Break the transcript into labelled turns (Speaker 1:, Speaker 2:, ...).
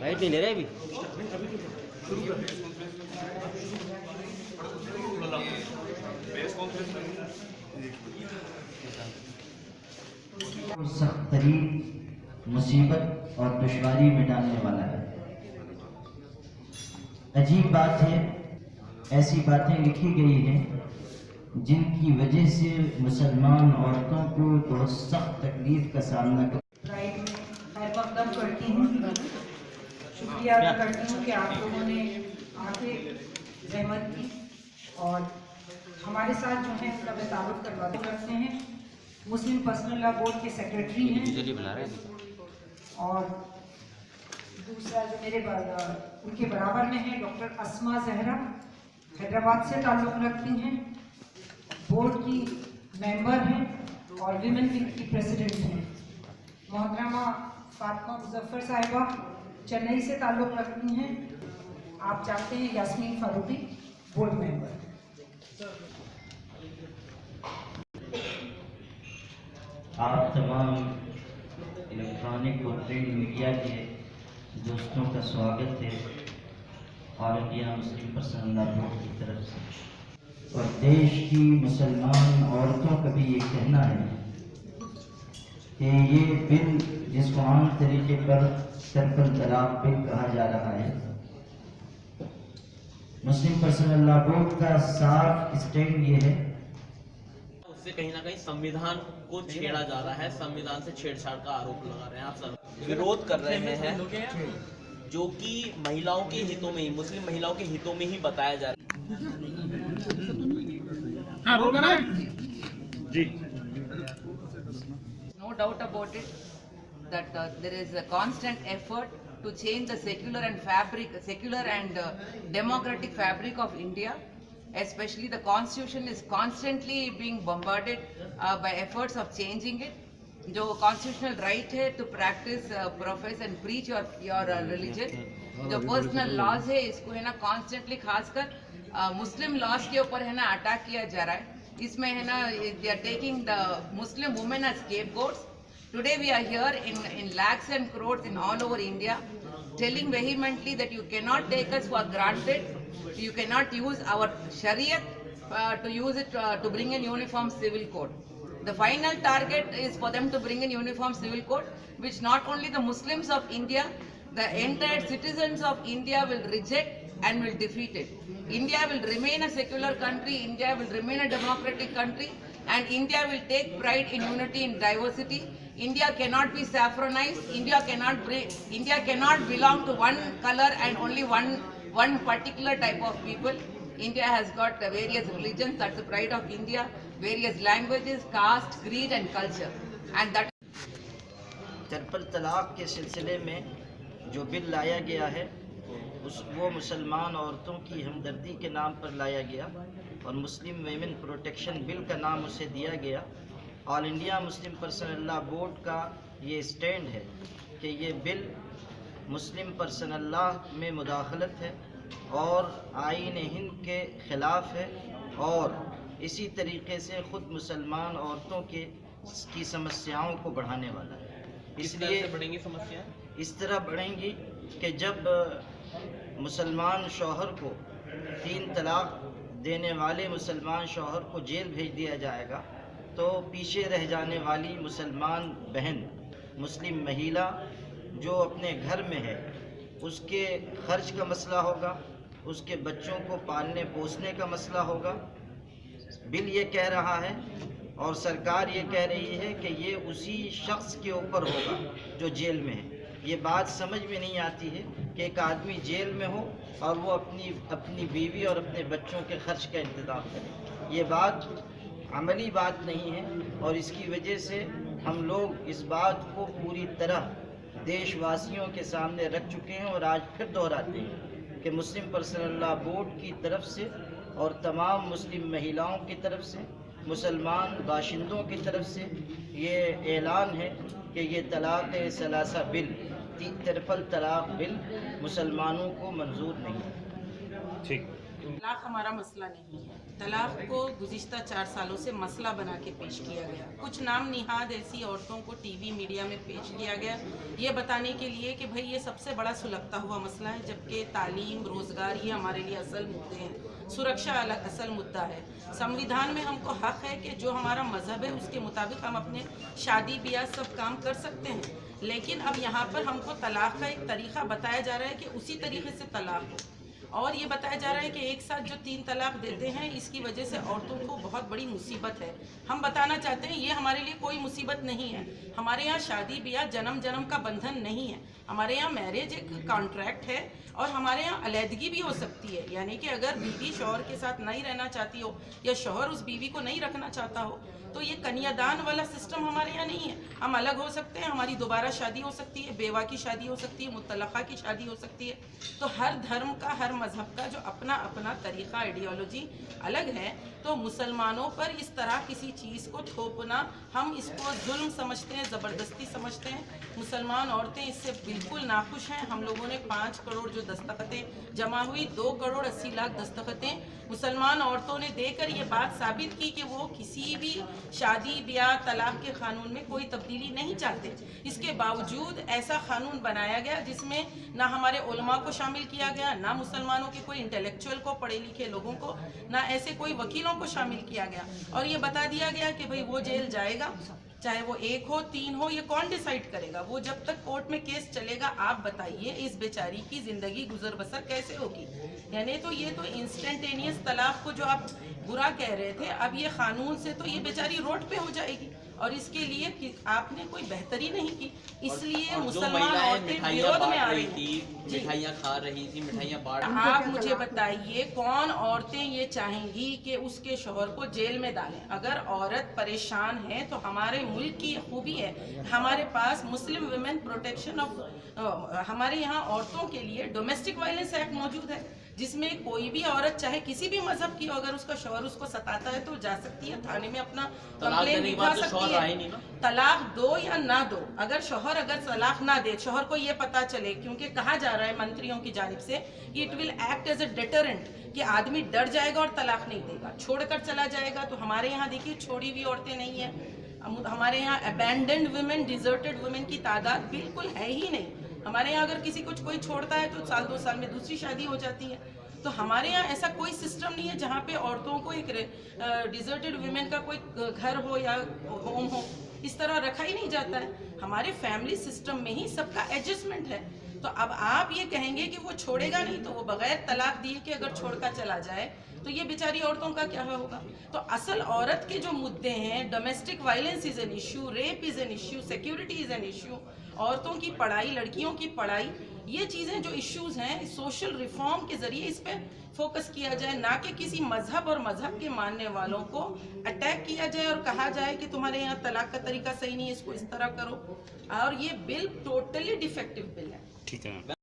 Speaker 1: Light नहीं ले रहे अभी।
Speaker 2: सख्त तरीन मुसीबत और दुश्वारी मिटाने वाला है। अजीब बात है, ऐसी बातें लिखी गई हैं जिनकी वजह से मुसलमान औरतों को बहुत सख्त तकलीफ का सामना
Speaker 3: खैर मकदम करती हूँ, शुक्रिया अदा करती हूँ कि आप लोगों ने आके जहमत की और हमारे साथ जो है उनका मैं तारुफ करते हैं। मुस्लिम पर्सनल लॉ बोर्ड के सेक्रेटरी हैं और दूसरा जो मेरे उनके बराबर में है डॉक्टर अस्मा जहरा, हैदराबाद से ताल्लुक़ रखती हैं, बोर्ड की मेंबर हैं और विमेन विंग की प्रेसिडेंट हैं। मोहतरमा फातिमा मुजफ्फर साहिबा चेन्नई से ताल्लुक़ रखती हैं। आप जानते हैं यास्मीन फारूकी बोर्ड मेंबर।
Speaker 2: आप तमाम इलेक्ट्रॉनिक और प्रिंट मीडिया के दोस्तों का स्वागत है all India Muslim personal law board की तरफ से। और देश की मुसलमान औरतों का भी ये कहना है कि ये बिल जिसको आम तरीके पर ट्रिपल तलाक बिल कहा जा रहा है, मुस्लिम पर्सनल लॉ बोर्ड का साफ स्टैंड ये है
Speaker 4: उससे कहीं ना कहीं संविधान को छेड़ा जा रहा है, संविधान से छेड़छाड़ का आरोप लगा रहे हैं। आप सब विरोध कर रहे हैं जो कि महिलाओं के हितों में ही, मुस्लिम महिलाओं के हितों में ही बताया जा रहा है।
Speaker 5: No doubt about it that there is a constant effort to change the secular and democratic fabric of India. Especially the constitution is constantly being bombarded by efforts of changing it. जो constitutional right है to practice, profess and preach your religion. जो personal laws है इसको है ना constantly खासकर Muslim laws के ऊपर है ना अटैक किया जा रहा है। इसमें है ना they are taking the Muslim women as scapegoats. Today we are here in lakhs and crores in all over India telling vehemently that you cannot take us for granted. You cannot use our Shariat to use it to bring in uniform civil code. The final target is for them to bring in uniform civil code, which not only the Muslims of India, the entire citizens of India will reject and will defeat it. India will remain a secular country, India will remain a democratic country, and India will take pride in unity in diversity. India cannot be saffronized, India cannot belong to one color and only one particular type of people. India has got various religions, that's the pride of India, various languages, caste, creed and culture. And that
Speaker 2: triple तलाक के सिलसिले में जो bill लाया गया है वो मुसलमान औरतों की हमदर्दी के नाम पर लाया गया और मुस्लिम वेमेन प्रोटेक्शन बिल का नाम उसे दिया गया। All India Muslim personal law board का ये स्टैंड है कि ये बिल मुस्लिम पर्सनल लॉ में मुदाखलत है और आईन हिंद के ख़िलाफ़ है और इसी तरीके से ख़ुद मुसलमान औरतों की समस्याओं को बढ़ाने वाला है। इसलिए
Speaker 4: बढ़ेंगी समस्याएं
Speaker 2: इस तरह बढ़ेंगी कि जब मुसलमान शौहर को 3 तलाक देने वाले मुसलमान शौहर को जेल भेज दिया जाएगा तो पीछे रह जाने वाली मुसलमान बहन, मुस्लिम महिला जो अपने घर में है उसके खर्च का मसला होगा, उसके बच्चों को पालने पोसने का मसला होगा। बिल ये कह रहा है और सरकार ये कह रही है कि ये उसी शख्स के ऊपर होगा जो जेल में है। ये बात समझ में नहीं आती है कि एक आदमी जेल में हो और वो अपनी बीवी और अपने बच्चों के खर्च का इंतज़ाम करे। ये बात अमली बात नहीं है और इसकी वजह से हम लोग इस बात को पूरी तरह देशवासियों के सामने रख चुके हैं और आज फिर दोहराते हैं कि मुस्लिम पर्सनल लॉ बोर्ड की तरफ से और तमाम मुस्लिम महिलाओं की तरफ से, मुसलमान बाशिंदों की तरफ से ये ऐलान है कि ये तलाक़ सलासा बिल, ट्रिपल तलाक़ बिल मुसलमानों को मंजूर नहीं है।
Speaker 6: ठीक।
Speaker 1: तलाक हमारा मसला नहीं है। तलाक को गुज़िश्ता 4 सालों से मसला बना के पेश किया गया। कुछ नाम निहाद ऐसी औरतों को टीवी मीडिया में पेश किया गया ये बताने के लिए कि भाई ये सबसे बड़ा सुलगता हुआ मसला है, जबकि तालीम, रोज़गार ये हमारे लिए असल मुद्दे हैं, सुरक्षा अलग असल मुद्दा है। संविधान में हमको हक़ है कि जो हमारा मज़हब है उसके मुताबिक हम अपने शादी ब्याह सब काम कर सकते हैं, लेकिन अब यहाँ पर हमको तलाक़ का एक तरीक़ा बताया जा रहा है कि उसी तरीक़े से तलाक़ हो, और ये बताया जा रहा है कि एक साथ जो 3 तलाक देते हैं इसकी वजह से औरतों को बहुत बड़ी मुसीबत है। हम बताना चाहते हैं ये हमारे लिए कोई मुसीबत नहीं है। हमारे यहाँ शादी ब्याह जन्म जन्म का बंधन नहीं है। हमारे यहाँ मैरिज एक कॉन्ट्रैक्ट है और हमारे यहाँ अलहदगी भी हो सकती है, यानी कि अगर बीवी शौहर के साथ नहीं रहना चाहती हो या शौहर उस बीवी को नहीं रखना चाहता हो तो ये कन्यादान वाला सिस्टम हमारे यहाँ नहीं है। हम अलग हो सकते हैं, हमारी दोबारा शादी हो सकती है, बेवा की शादी हो सकती है, मुतल्लक़ा की शादी हो सकती है। तो हर धर्म का, हर मज़हब का जो अपना अपना तरीक़ा, आइडियोलॉजी अलग है, तो मुसलमानों पर इस तरह किसी चीज़ को थोपना, हम इसको जुल्म समझते हैं, ज़बरदस्ती समझते हैं। मुसलमान औरतें इससे बिल्कुल नाखुश हैं। हम लोगों ने 5 करोड़ जो दस्तखतें जमा हुई, 2 करोड़ 80 लाख दस्तखतें मुसलमान औरतों ने देकर ये बात साबित की कि वो किसी भी शादी ब्याह तलाक के कानून में कोई तब्दीली नहीं चाहते। इसके बावजूद ऐसा कानून बनाया गया जिसमें ना हमारे उलमा को शामिल किया गया, ना मुसलमानों के कोई इंटेलेक्चुअल को, पढ़े लिखे लोगों को, ना ऐसे कोई वकीलों को शामिल किया गया, और ये बता दिया गया कि भाई वो जेल जाएगा, चाहे वो 1 हो 3 हो, ये कौन डिसाइड करेगा? वो जब तक कोर्ट में केस चलेगा। आप बताइए इस बेचारी की ज़िंदगी गुजर बसर कैसे होगी? यानी तो ये तो इंस्टेंटेनियस तलाक को जो आप बुरा कह रहे थे, अब ये कानून से तो ये बेचारी रोड पे हो जाएगी, और इसके लिए आपने कोई बेहतरी नहीं की, इसलिए मुसलमान औरतें विरोध में आ रही थी,
Speaker 4: मिठाइयाँ खा रही थी, मिठाइयाँ बांट।
Speaker 1: आप मुझे बताइए कौन औरतें ये चाहेंगी कि उसके शौहर को जेल में डालें? अगर औरत परेशान है तो हमारे मुल्क की खूबी है, हमारे पास मुस्लिम वुमेन प्रोटेक्शन ऑफ, हमारे यहाँ औरतों के लिए डोमेस्टिक वायलेंस एक्ट मौजूद है, जिसमें कोई भी औरत चाहे किसी भी मजहब की हो, अगर उसका शौहर उसको सताता है तो जा सकती है थाने में, अपना कंप्लेंट लिखा सकती है। तलाक दो या ना दो, अगर शौहर तलाक ना दे, शौहर को ये पता चले, क्योंकि कहा जा रहा है मंत्रियों की जानिब से कि it will act as a deterrent, कि आदमी डर जाएगा और तलाक नहीं देगा, छोड़कर चला जाएगा। तो हमारे यहाँ देखिए छोड़ी हुई औरतें नहीं है, हमारे यहाँ अबैंडन्ड वुमेन, डिजर्टेड वुमेन की तादाद बिल्कुल है ही नहीं। हमारे यहाँ अगर किसी को कोई छोड़ता है तो 1-2 साल में दूसरी शादी हो जाती है। तो हमारे यहाँ ऐसा कोई सिस्टम नहीं है जहाँ पे औरतों को एक डिजर्टेड वुमेन का कोई घर हो या होम हो, इस तरह रखा ही नहीं जाता है। हमारे फैमिली सिस्टम में ही सबका एडजस्टमेंट है। तो अब आप ये कहेंगे कि वो छोड़ेगा नहीं, तो वो बगैर तलाक दिए कि अगर छोड़कर चला जाए तो ये बेचारी औरतों का क्या होगा? तो असल औरत के जो मुद्दे हैं, domestic violence is an issue, rape is an issue, security is an issue, औरतों की पढ़ाई, लड़कियों की पढ़ाई, ये चीज़ें जो इश्यूज़ हैं, सोशल रिफॉर्म के ज़रिए इस पर फोकस किया जाए, ना कि किसी मजहब और मजहब के मानने वालों को अटैक किया जाए और कहा जाए कि तुम्हारे यहाँ तलाक का तरीका सही नहीं है, इसको इस तरह करो। और ये बिल टोटली डिफेक्टिव बिल है।
Speaker 6: ठीक है।